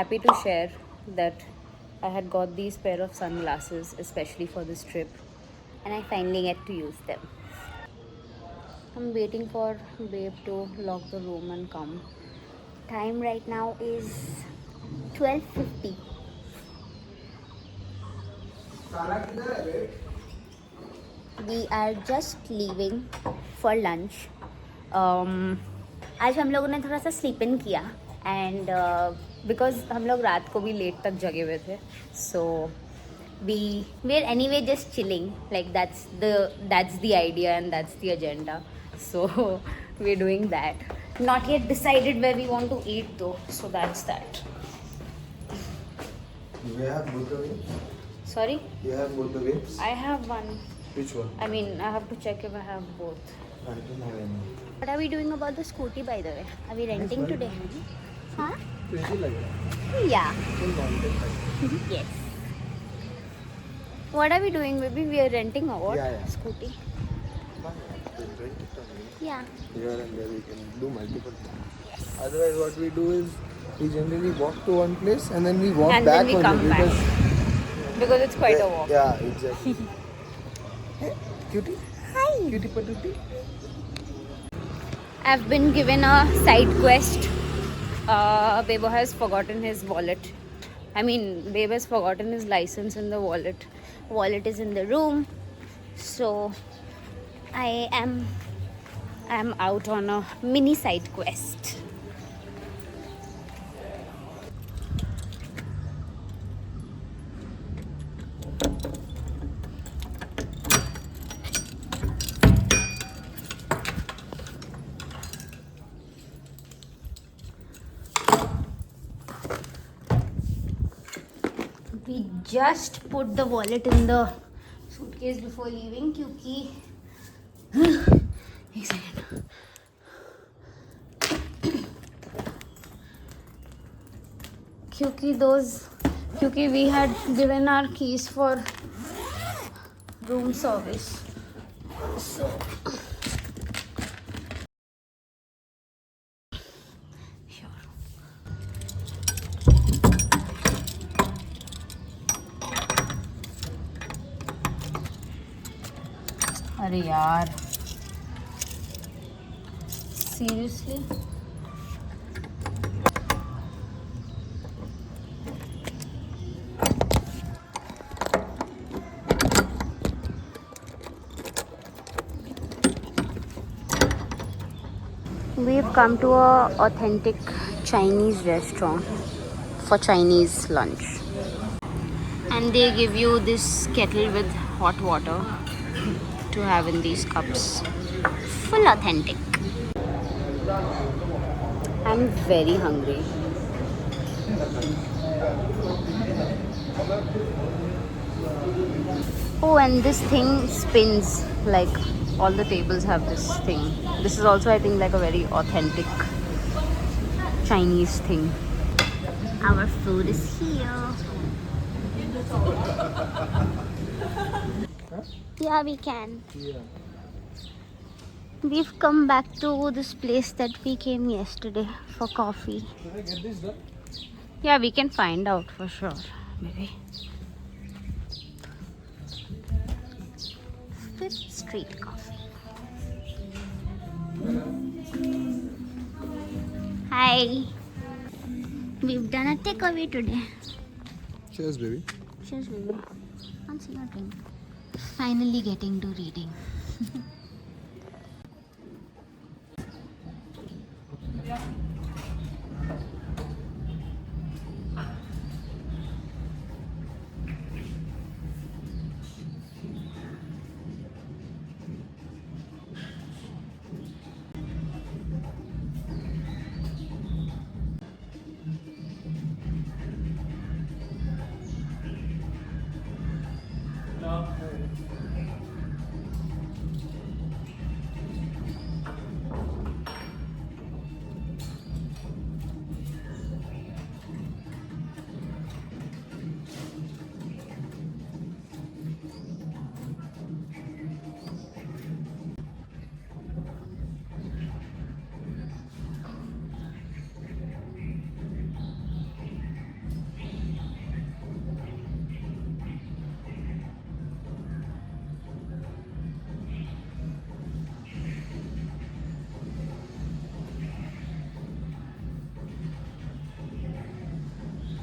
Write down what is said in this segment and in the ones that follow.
happy to share that I had got these pair of sunglasses especially for this trip, and I finally get to use them. I'm waiting for babe to lock the room and come. Time right now is 12:50. We are just leaving for lunch. आज हम लोगों ने थोड़ा सा sleep in किया and because हम लोग रात को भी लेट तक जगे हुए थे, सो we we're anyway just chilling, like that's the idea and that's the agenda, so we're doing that. Not yet decided where we want to eat though, so that's that. You have both the waves? Sorry? You have both the waves? I have one. Which one? I mean, I have to check if I have both. I don't have any. What are we doing about the scooty, by the way? Are we renting today? Huh? Pretty like Yeah. full content. Yes. What are we doing, baby? We are renting or what? Yeah. Scooty. Yeah. Here and there we can do multiple things. Otherwise what we do is we generally walk to one place and then we walk And back then we only come back. Because it's quite a walk. Yeah, exactly. Hey, cutie. Hi. Cutie patootie. I've been given a side quest. Bebo has forgotten his wallet. I mean, Babe has forgotten his license in the wallet. Wallet is in the room. So I am out on a mini side quest. We just put the wallet in the suitcase before leaving क्योंकि एक second. क्योंकि we had given our keys for room service. So अरे यार, seriously? We've come to a authentic Chinese restaurant for Chinese lunch, and they give you this kettle with hot water to have in these cups. Full authentic. I'm very hungry. Oh, and this thing spins, like all the tables have this thing. This is also, I think, like a very authentic Chinese thing. Our food is here. Yeah, we can. Yeah. We've come back to this place that we came yesterday for coffee. Should I get this done? Yeah, we can find out for sure. Maybe. Fifth Street Coffee. Hi. We've done a takeaway today. Cheers, baby. Cheers, baby. Fancy your drink. Finally getting to reading.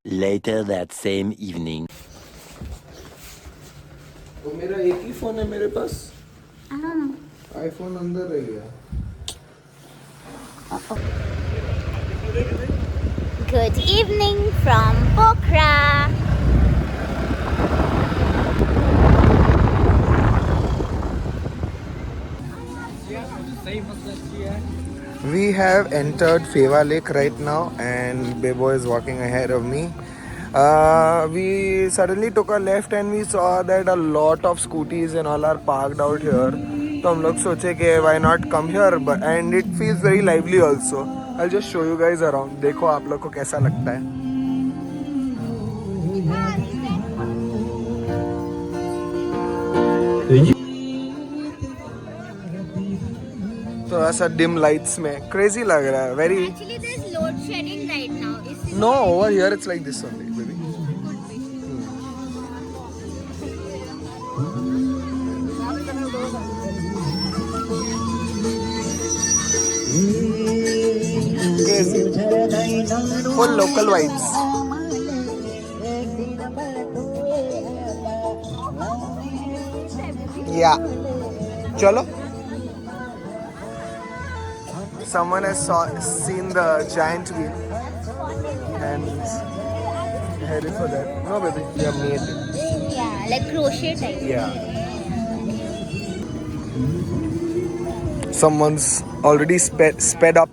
Later that same evening. तो मेरा एक ही phone है मेरे पास. I don't know. IPhone अंदर रह गया. Good evening from Pokhara. We have entered Feva Lake right now, and Bebo is walking ahead of me. We suddenly took a left and we saw that a lot of scooties and all are parked out here. तो हम लोग सोचे कि why not come here, and it feels very lively also. I'll just show you guys around. देखो आप लोग को कैसा लगता है. थोड़ा सा डिम लाइट्स में क्रेजी लग रहा है. Very. Actually, there's load shedding right now. No, over here it's like this only, baby. Crazy. Full local vibes. Yeah. Chalo. Someone has seen the giant wheel and headed for that. No, baby, we have made it. Yeah, like crochet type. Yeah. Someone's already sped up.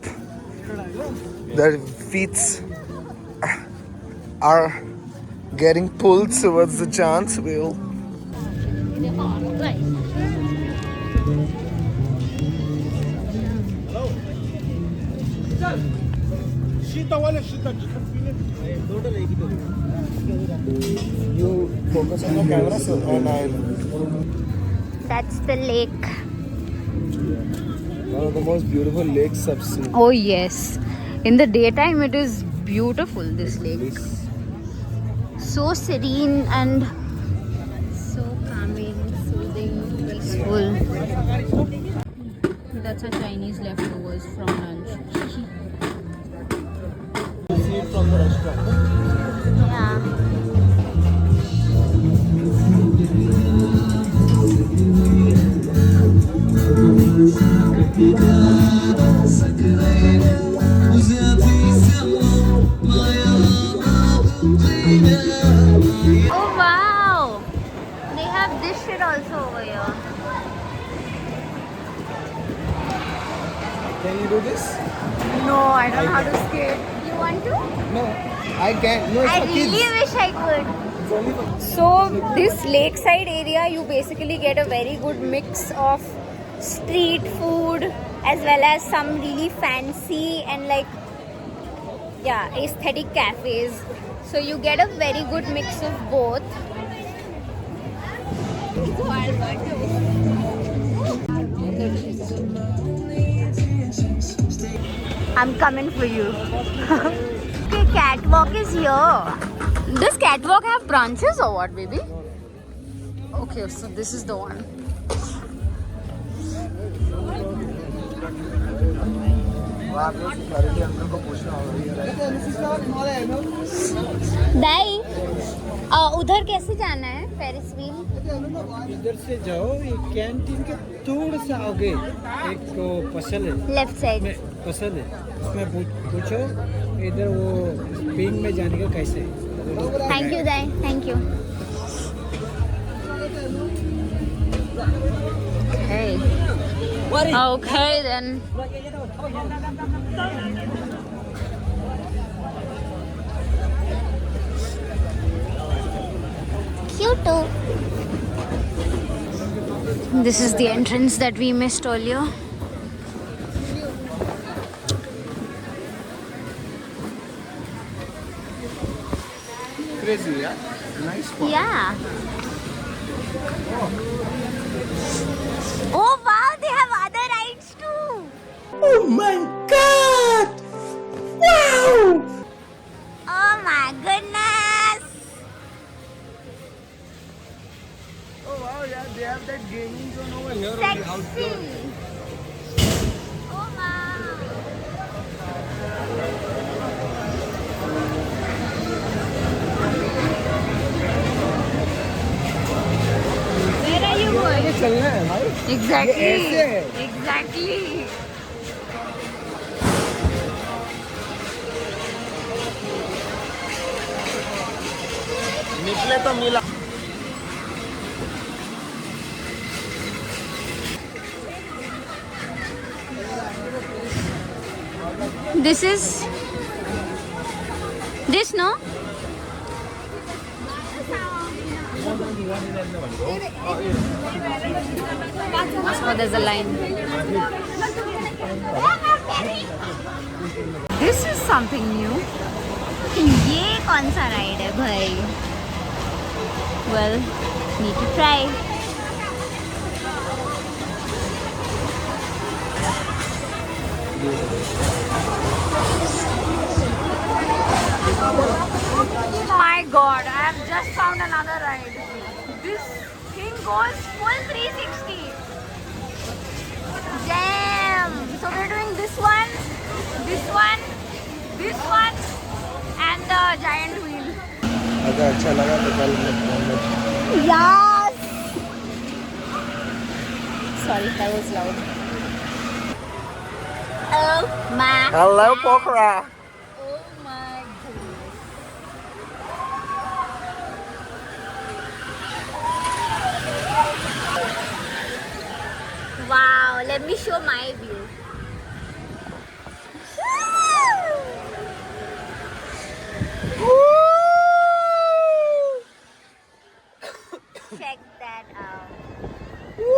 Their feet are getting pulled towards the chance wheel. You focus on the camera, so and I'll. That's the lake. One of the most beautiful lakes I've seen. Oh yes, in the daytime it is beautiful. This lake, so serene and so calming, soothing, peaceful. That's a Chinese leftovers from lunch. See it from the restaurant. Yeah. Oh wow! They have this shit also over here. Can you do this? No, I don't know how to skate. You want to? No, I can't. No, it's I for really kids. wish I could. It's only for So this lakeside area, you basically get a very good mix of street food as well as some really fancy and like, yeah, aesthetic cafes. So you get a very good mix of both. I'm coming for you. Okay, catwalk is here. Does catwalk have branches or what, baby? Okay, so this is the one. दाई उधर कैसे जाना है Ferris wheel? इधर से जाओ, ये canteen के थोड़ा सा आगे एक तो फसल है, लेफ्ट साइड. फसल है, उसमें पूछो इधर वो स्पेन में जाने का कैसे है. Thank you Dai, thank you. Okay then. Cute too. This is the entrance that we missed earlier. crazy, yeah. Nice spot. Yeah. Oh wow, they have other rides too. Oh my God! Wow! Oh my goodness. Oh wow, yeah, they have that gaming zone over here. Sexy. Oh wow. चलना है भाई. Exactly. ये ऐसे है. Exactly. निकले तो मिला. This no? Oh, there's a line. This is something new. ये कौन सा राइड है भाई? Well, need to try. My God, I have just found another ride. This thing goes full 360. Damn! So we're doing this one, and the giant wheel. अगर अच्छा लगा तो कल मैं. Yes! Sorry, that was loud. Oh my. Hello, Pokhara. Oh my goodness. Wow, let me show my view. Check that out.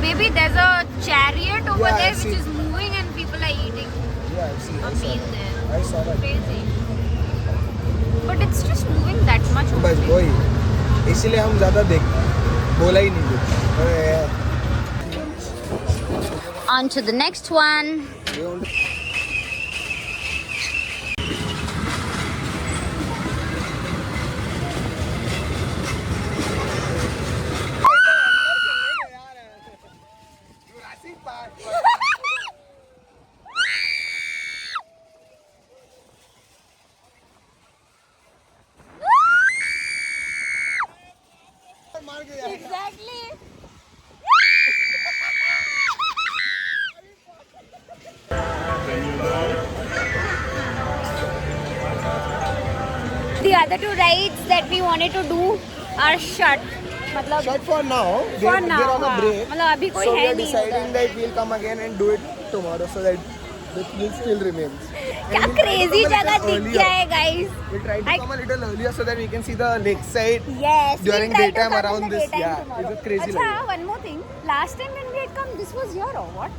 Baby, there's a chariot over Yeah, there I see. which is moving and people are eating Yeah, I've seen. a meal there. I saw that. Crazy. But it's just moving that much. बस only. वही. इसीलिए हम ज़्यादा बोला ही नहीं कुछ. On to the next one. Exactly. The other two rides that we wanted to do are shut. मतलब Shut for now. For now, They're on हाँ. a break. मतलब अभी कोई So we है are नहीं deciding उधर. that we'll come again and do it tomorrow so that the queue still remains. क्या And we'll try to crazy come a जगह little दिख earlier. गया है guys. We'll try to I- come a little earlier so that we can see the lakeside. Yes. During we'll try to daytime come in around the this, daytime yeah, tomorrow. it's a crazy अच्छा, life. one more thing. Last time when we had come, this was here or what?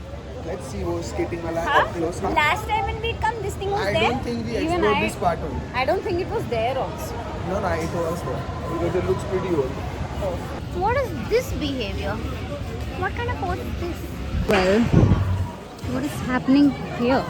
Let's see who's skating wala Huh? up close. Huh? Last time when we had come, this thing was I there. don't think we Even explored this part only. I don't think it was there also. No, it was there. Because it looks pretty old. What is this behavior? What kind of boat is this? Well, what is happening here?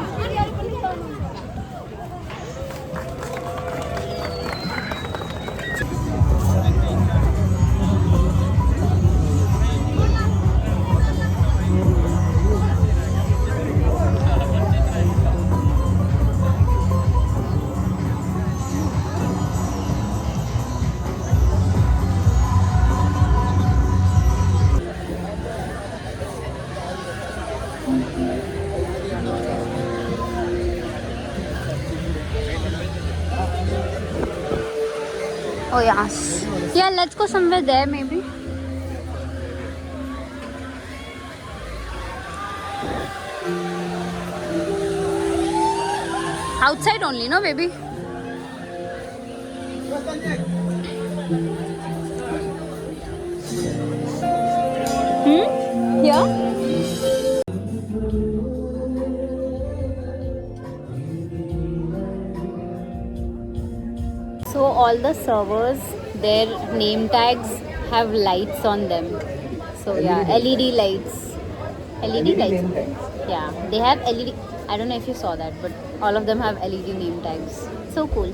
Oh yes. Yeah, let's go somewhere there maybe. Outside only, no baby? Yeah? So all the servers, their name tags have lights on them. So yeah, LED lights. LED lights. name tags. Yeah, they have LED. I don't know if you saw that, but all of them have LED name tags. So cool.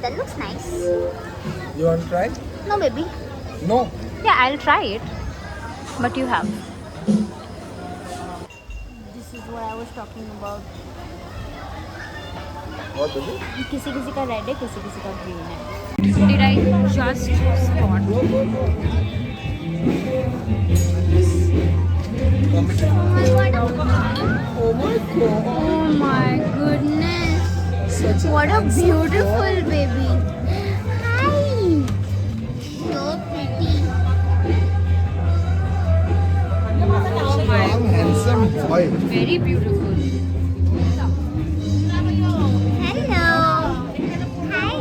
That looks nice. You want to try? No, baby. No. Yeah, I'll try it. But you have. This is what I was talking about. What is it? किसी किसी का red है, किसी किसी का green है. Did I just spot? Oh my god. Oh my goodness! What a beautiful baby! Hi! So pretty. Oh my! Handsome boy. Very beautiful. Hello. Hi.